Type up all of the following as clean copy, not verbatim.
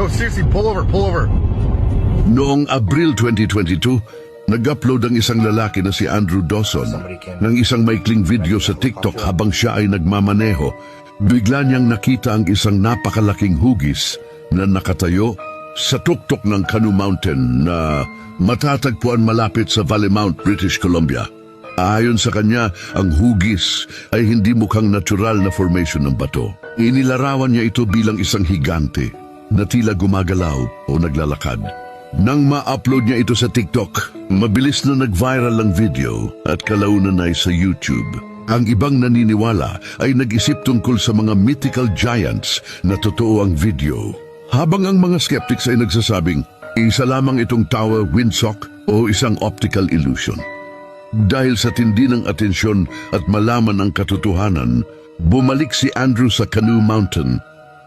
No, seriously, pull over, pull over. Noong Abril 2022, nag-upload ang isang lalaki na si Andrew Dawson ng isang maikling video sa TikTok habang siya ay nagmamaneho. Bigla niyang nakita ang isang napakalaking hugis na nakatayo sa tuktok ng Canoe Mountain na matatagpuan malapit sa Valley Mount, British Columbia. Ayon sa kanya, ang hugis ay hindi mukhang natural na formation ng bato. Inilarawan niya ito bilang isang higante na tila gumagalaw o naglalakad. Nang ma-upload niya ito sa TikTok, mabilis na nag-viral ang video at kalaunan ay sa YouTube. Ang ibang naniniwala ay nag-isip tungkol sa mga mythical giants na totoo ang video. Habang ang mga skeptics ay nagsasabing, isa lamang itong tower windsock o isang optical illusion. Dahil sa tindi ng atensyon at malaman ang katotohanan, bumalik si Andrew sa Canoe Mountain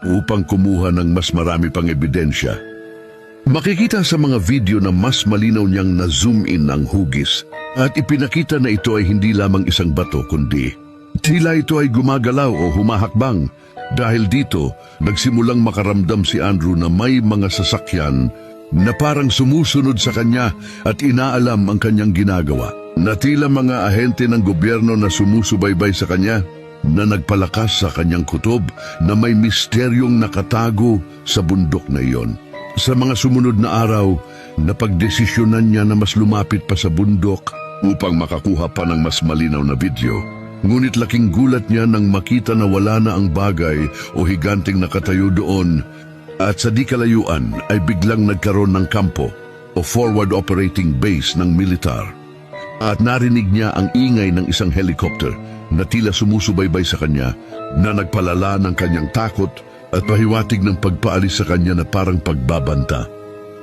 upang kumuha ng mas marami pang ebidensya. Makikita sa mga video na mas malinaw niyang na-zoom in ang hugis at ipinakita na ito ay hindi lamang isang bato kundi tila ito ay gumagalaw o humahakbang. Dahil dito, nagsimulang makaramdam si Andrew na may mga sasakyan na parang sumusunod sa kanya at inaalam ang kanyang ginagawa. Na tila mga ahente ng gobyerno na sumusubaybay sa kanya, na nagpalakas sa kanyang kutob na may misteryong nakatago sa bundok na iyon. Sa mga sumunod na araw, napagdesisyonan niya na mas lumapit pa sa bundok upang makakuha pa ng mas malinaw na video. Ngunit laking gulat niya nang makita na wala na ang bagay o higanting nakatayo doon at sa di kalayuan ay biglang nagkaroon ng kampo o forward operating base ng militar. At narinig niya ang ingay ng isang helicopter na tila sumusubaybay sa kanya na nagpalala ng kanyang takot at pahiwatig ng pagpaalis sa kanya na parang pagbabanta.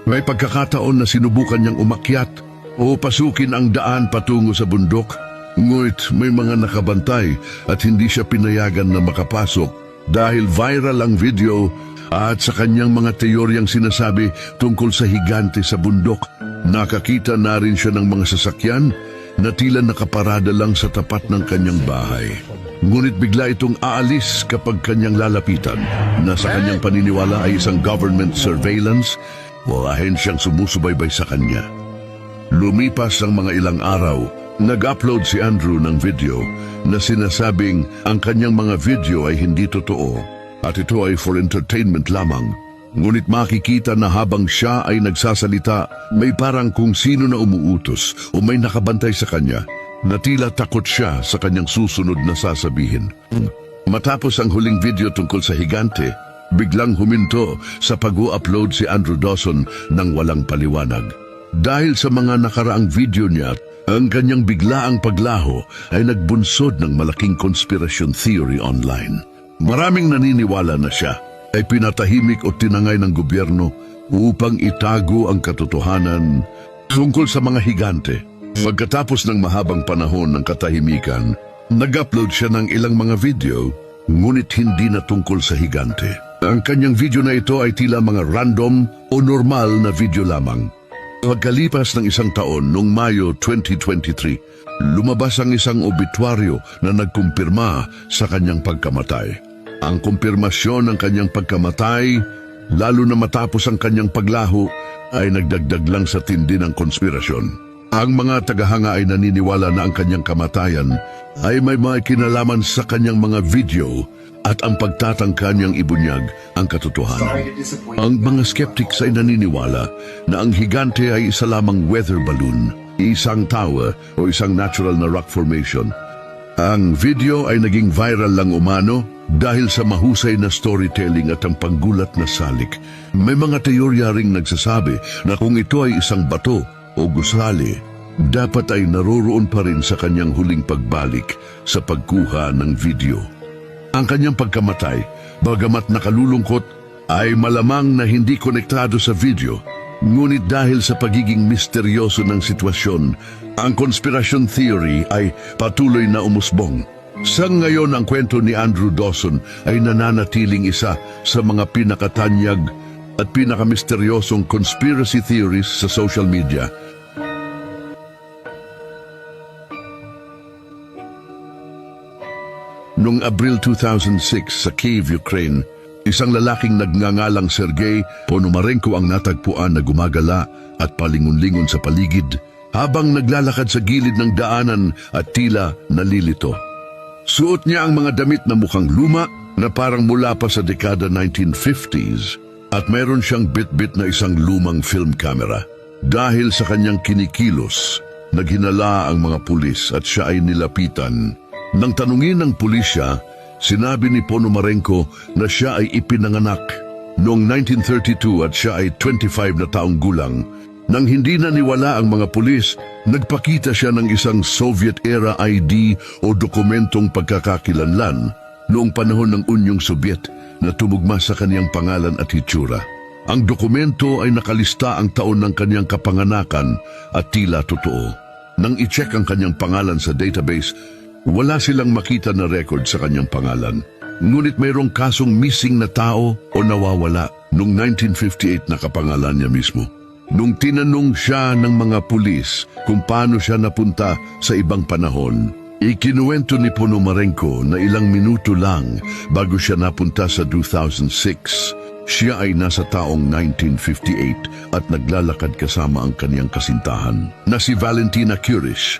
May pagkakataon na sinubukan niyang umakyat o pasukin ang daan patungo sa bundok, ngunit may mga nakabantay at hindi siya pinayagan na makapasok dahil viral ang video at sa kanyang mga teoryang sinasabi tungkol sa higante sa bundok. Nakakita na rin siya ng mga sasakyan na tila nakaparada lang sa tapat ng kanyang bahay. Ngunit bigla itong aalis kapag kanyang lalapitan na sa kanyang paniniwala ay isang government surveillance o ahensyang sumusubaybay sa kanya. Lumipas ang mga ilang araw, nag-upload si Andrew ng video na sinasabing ang kanyang mga video ay hindi totoo at ito ay for entertainment lamang. Ngunit makikita na habang siya ay nagsasalita, may parang kung sino na umuutos o may nakabantay sa kanya na tila takot siya sa kanyang susunod na sasabihin. Matapos ang huling video tungkol sa higante, biglang huminto sa pag-upload si Andrew Dawson ng walang paliwanag. Dahil sa mga nakaraang video niya, ang kanyang biglaang paglaho ay nagbunsod ng malaking conspiracy theory online. Maraming naniniwala na siya ay pinatahimik o tinangay ng gobyerno upang itago ang katotohanan tungkol sa mga higante. Pagkatapos ng mahabang panahon ng katahimikan, nag-upload siya ng ilang mga video, ngunit hindi na tungkol sa higante. Ang kanyang video na ito ay tila mga random o normal na video lamang. Pagkalipas ng isang taon, noong Mayo 2023, lumabas ang isang obituaryo na nagkumpirma sa kanyang pagkamatay. Ang kumpirmasyon ng kanyang pagkamatay, lalo na matapos ang kanyang paglaho, ay nagdagdag lang sa tindi ng konspirasyon. Ang mga tagahanga ay naniniwala na ang kanyang kamatayan ay may mga kinalaman sa kanyang mga video at ang pagtatangka niyang ibunyag ang katotohanan. Ang mga skeptics ay naniniwala na ang higante ay isa lamang weather balloon, isang tower o isang natural na rock formation. Ang video ay naging viral lang umano dahil sa mahusay na storytelling at ang panggulat na salik. May mga teorya ring nagsasabi na kung ito ay isang bato o gusali, dapat ay naroroon pa rin sa kanyang huling pagbalik sa pagkuha ng video. Ang kanyang pagkamatay, bagamat nakalulungkot, ay malamang na hindi konektado sa video. Ngunit dahil sa pagiging misteryoso ng sitwasyon, ang conspiracy theory ay patuloy na umusbong. Sa ngayon, ang kwento ni Andrew Dawson ay nananatiling isa sa mga pinakatanyag at pinakamisteryosong conspiracy theories sa social media. Noong Abril 2006 sa Kyiv, Ukraine, Isang lalaking nagngangalang Sergey Ponomarenko ang natagpuan na gumagala at palingon-lingon sa paligid habang naglalakad sa gilid ng daanan at tila nalilito. Suot niya ang mga damit na mukhang luma na parang mula pa sa dekada 1950s at mayroon siyang bit-bit na isang lumang film camera. Dahil sa kanyang kinikilos, naghinala ang mga pulis at siya ay nilapitan. Nang tanungin ng pulisya, sinabi ni Ponomarenko na siya ay ipinanganak noong 1932 at siya ay 25 na taong gulang. Nang hindi naniwala ang mga pulis, nagpakita siya ng isang Soviet-era ID o dokumentong pagkakakilanlan noong panahon ng Unyong Sobyet na tumugma sa kaniyang pangalan at hitsura. Ang dokumento ay nakalista ang taon ng kaniyang kapanganakan at tila totoo. Nang i-check ang kaniyang pangalan sa database, wala silang makita na record sa kaniyang pangalan. Ngunit mayroong kasong missing na tao o nawawala noong 1958 na kapangalan niya mismo. Nung tinanong siya ng mga pulis kung paano siya napunta sa ibang panahon, ikinuwento ni Ponomarenko na ilang minuto lang bago siya napunta sa 2006. Siya ay nasa taong 1958 at naglalakad kasama ang kaniyang kasintahan na si Valentina Curish.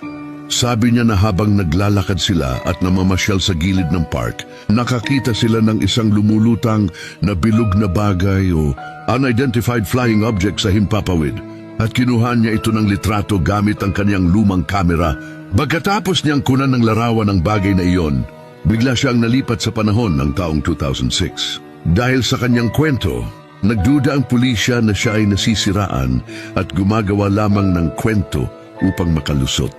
Sabi niya na habang naglalakad sila at namamasyal sa gilid ng park, nakakita sila ng isang lumulutang na bilog na bagay o unidentified flying object sa himpapawid at kinuha niya ito ng litrato gamit ang kaniyang lumang kamera. Pagkatapos niyang kunan ng larawan ng bagay na iyon, bigla siyang nalipat sa panahon ng taong 2006. Dahil sa kanyang kwento, nagduda ang pulisya na siya ay nasisiraan at gumagawa lamang ng kwento upang makalusot.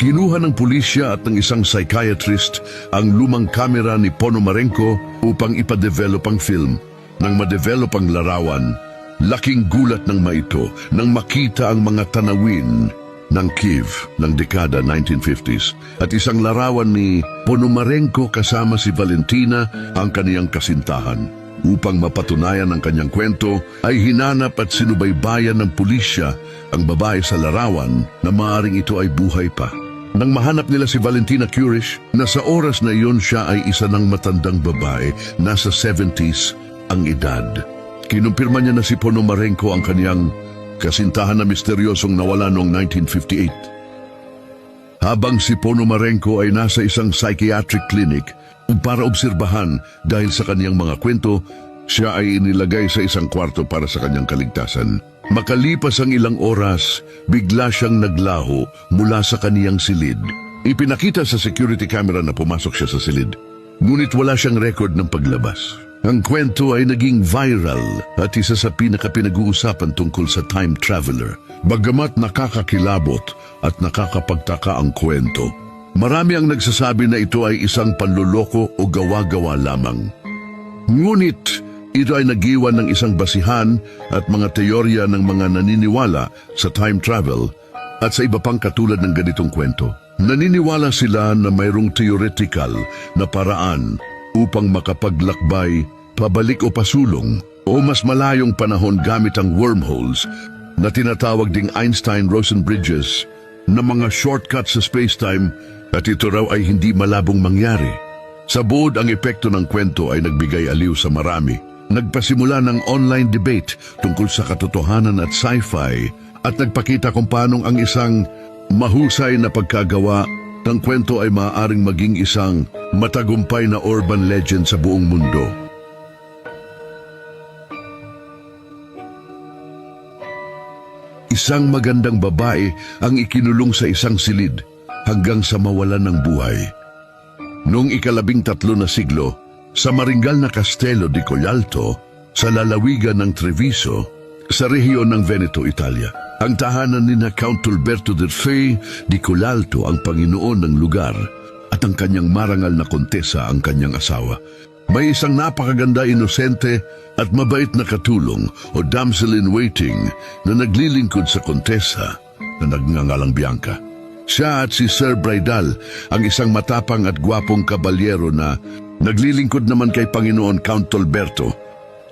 Kinuha ng pulisya at ng isang psychiatrist ang lumang kamera ni Ponomarenko upang ipadevelop ang film. Nang madevelop ang larawan, laking gulat ng maito nang makita ang mga tanawin ng Kiev ng dekada 1950s at isang larawan ni Ponomarenko kasama si Valentina, ang kaniyang kasintahan. Upang mapatunayan ang kanyang kwento, ay hinanap at sinubaybayan ng pulisya ang babae sa larawan na maaaring ito ay buhay pa. Nang mahanap nila si Valentina Curish, na sa oras na iyon siya ay isa ng matandang babae, nasa 70s ang edad. Kinumpirma niya na si Ponomarenko ang kaniyang kasintahan na misteryosong nawala noong 1958. Habang si Ponomarenko ay nasa isang psychiatric clinic para obserbahan dahil sa kaniyang mga kwento, siya ay inilagay sa isang kwarto para sa kanyang kaligtasan. Makalipas ang ilang oras, bigla siyang naglaho mula sa kaniyang silid. Ipinakita sa security camera na pumasok siya sa silid. Ngunit wala siyang record ng paglabas. Ang kwento ay naging viral at isa sa pinag-uusapan tungkol sa time traveler. Bagamat nakakakilabot at nakakapagtaka ang kwento, marami ang nagsasabi na ito ay isang panloloko o gawa-gawa lamang. Ngunit ito ay nagiwan ng isang basihan at mga teorya ng mga naniniwala sa time travel at sa iba pang katulad ng ganitong kwento. Naniniwala sila na mayroong theoretical na paraan upang makapaglakbay, pabalik o pasulong o mas malayong panahon gamit ang wormholes na tinatawag ding Einstein-Rosen bridges na mga shortcut sa space-time at ito raw ay hindi malabong mangyari. Sa buod ang epekto ng kwento ay nagbigay aliw sa marami. Nagpasimula ng online debate tungkol sa katotohanan at sci-fi at nagpakita kung paanong ang isang mahusay na pagkagawa ng kwento ay maaaring maging isang matagumpay na urban legend sa buong mundo. Isang magandang babae ang ikinulong sa isang silid hanggang sa mawalan ng buhay. Noong ika-13 na siglo, sa maringgal na Castello di Collalto, sa lalawigan ng Treviso, sa rehiyon ng Veneto, Italia. Ang tahanan ni na Count Alberto del Fay di Collalto ang Panginoon ng lugar at ang kanyang marangal na kontesa ang kanyang asawa. May isang napakaganda, inosente at mabait na katulong o damsel in waiting na naglilingkod sa kontesa na nagngangalang Bianca. Siya at si Sir Bridal ang isang matapang at gwapong kabalyero na naglilingkod naman kay Panginoon Count Alberto.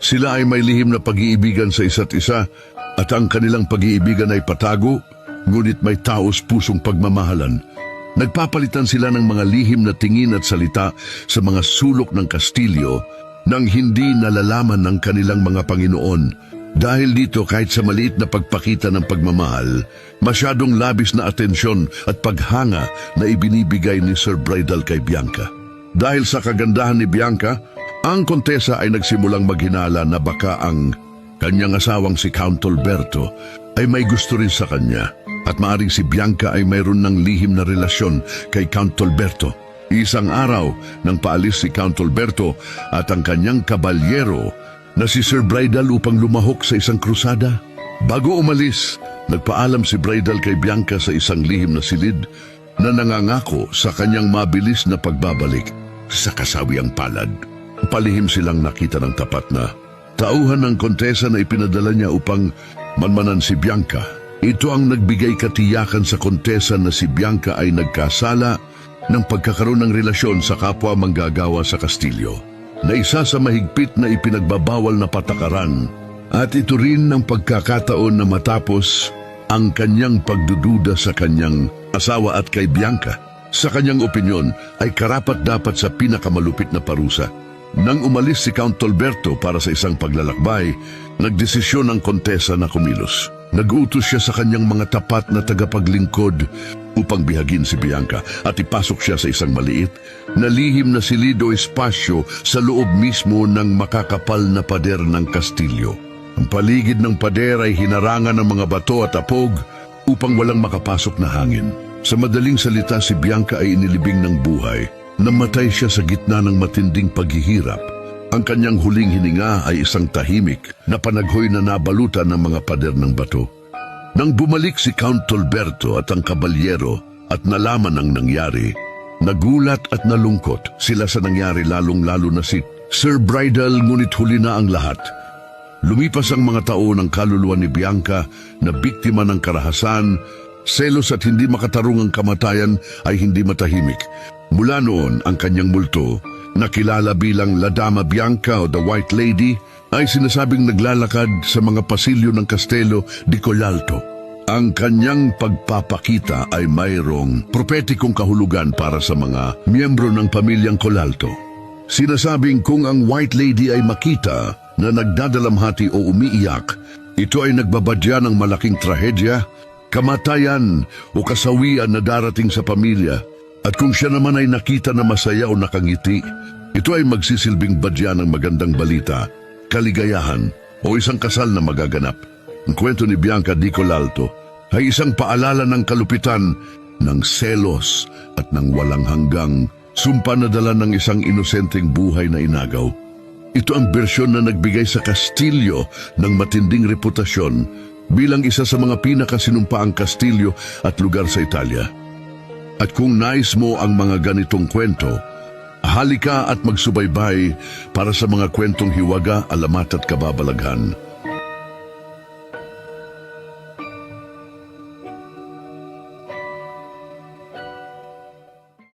Sila ay may lihim na pag-iibigan sa isa't isa at ang kanilang pag-iibigan ay patago, ngunit may taos pusong pagmamahalan. Nagpapalitan sila ng mga lihim na tingin at salita sa mga sulok ng kastilyo nang hindi nalalaman ng kanilang mga Panginoon. Dahil dito kahit sa maliit na pagpakita ng pagmamahal, masyadong labis na atensyon at paghanga na ibinibigay ni Sir Bridal kay Bianca. Dahil sa kagandahan ni Bianca, ang kontesa ay nagsimulang maghinala na baka ang kanyang asawang si Count Alberto ay may gusto rin sa kanya at maaring si Bianca ay mayroon ng lihim na relasyon kay Count Alberto. Isang araw nang paalis si Count Alberto at ang kanyang kabalyero na si Sir Bridal upang lumahok sa isang krusada. Bago umalis, nagpaalam si Bridal kay Bianca sa isang lihim na silid na nangangako sa kanyang mabilis na pagbabalik sa kasawiang palad. Palihim silang nakita ng tapat na tauhan ng kontesa na ipinadala niya upang manmanan si Bianca. Ito ang nagbigay katiyakan sa kontesa na si Bianca ay nagkasala ng pagkakaroon ng relasyon sa kapwa manggagawa sa Kastilyo, na isa sa mahigpit na ipinagbabawal na patakaran, at ito rin ang pagkakataon na matapos ang kanyang pagdududa sa kanyang asawa at kay Bianca. Sa kanyang opinyon ay karapat-dapat sa pinakamalupit na parusa. Nang umalis si Count Alberto para sa isang paglalakbay, nagdesisyon ang kontesa na kumilos. Nag-utos siya sa kanyang mga tapat na tagapaglingkod upang bihagin si Bianca at ipasok siya sa isang maliit na lihim na silid o espasyo sa loob mismo ng makakapal na pader ng kastilyo. Ang paligid ng pader ay hinarangan ng mga bato at apog upang walang makapasok na hangin. Sa madaling salita, si Bianca ay inilibing ng buhay. Namatay siya sa gitna ng matinding paghihirap. Ang kanyang huling hininga ay isang tahimik na panaghoy na nabalutan ng mga pader ng bato. Nang bumalik si Count Alberto at ang kabalyero at nalaman ang nangyari, nagulat at nalungkot sila sa nangyari, lalong-lalo na si Sir Bridal, ngunit huli na ang lahat. Lumipas ang mga taon, ng kaluluwa ni Bianca na biktima ng karahasan, selos at hindi makatarungang kamatayan ay hindi matahimik. Mula noon, ang kanyang multo, nakilala bilang La Dama Bianca o The White Lady, ay sinasabing naglalakad sa mga pasilyo ng Kastelo di Colalto. Ang kanyang pagpapakita ay mayroong propetikong kahulugan para sa mga miyembro ng pamilyang Colalto. Sinasabing kung ang White Lady ay makita na nagdadalamhati o umiiyak, ito ay nagbabadya ng malaking trahedya, kamatayan o kasawian na darating sa pamilya. At kung siya naman ay nakita na masaya o nakangiti, ito ay magsisilbing badya ng magandang balita, kaligayahan o isang kasal na magaganap. Ang kwento ni Bianca di Colalto ay isang paalala ng kalupitan, ng selos at ng walang hanggang sumpa na dala ng isang inosenteng buhay na inagaw. Ito ang bersyon na nagbigay sa Kastilyo ng matinding reputasyon bilang isa sa mga pinakasinumpaang kastilyo at lugar sa Italia. At kung nais mo ang mga ganitong kwento, halika at magsubaybay para sa mga kwentong hiwaga, alamat at kababalaghan.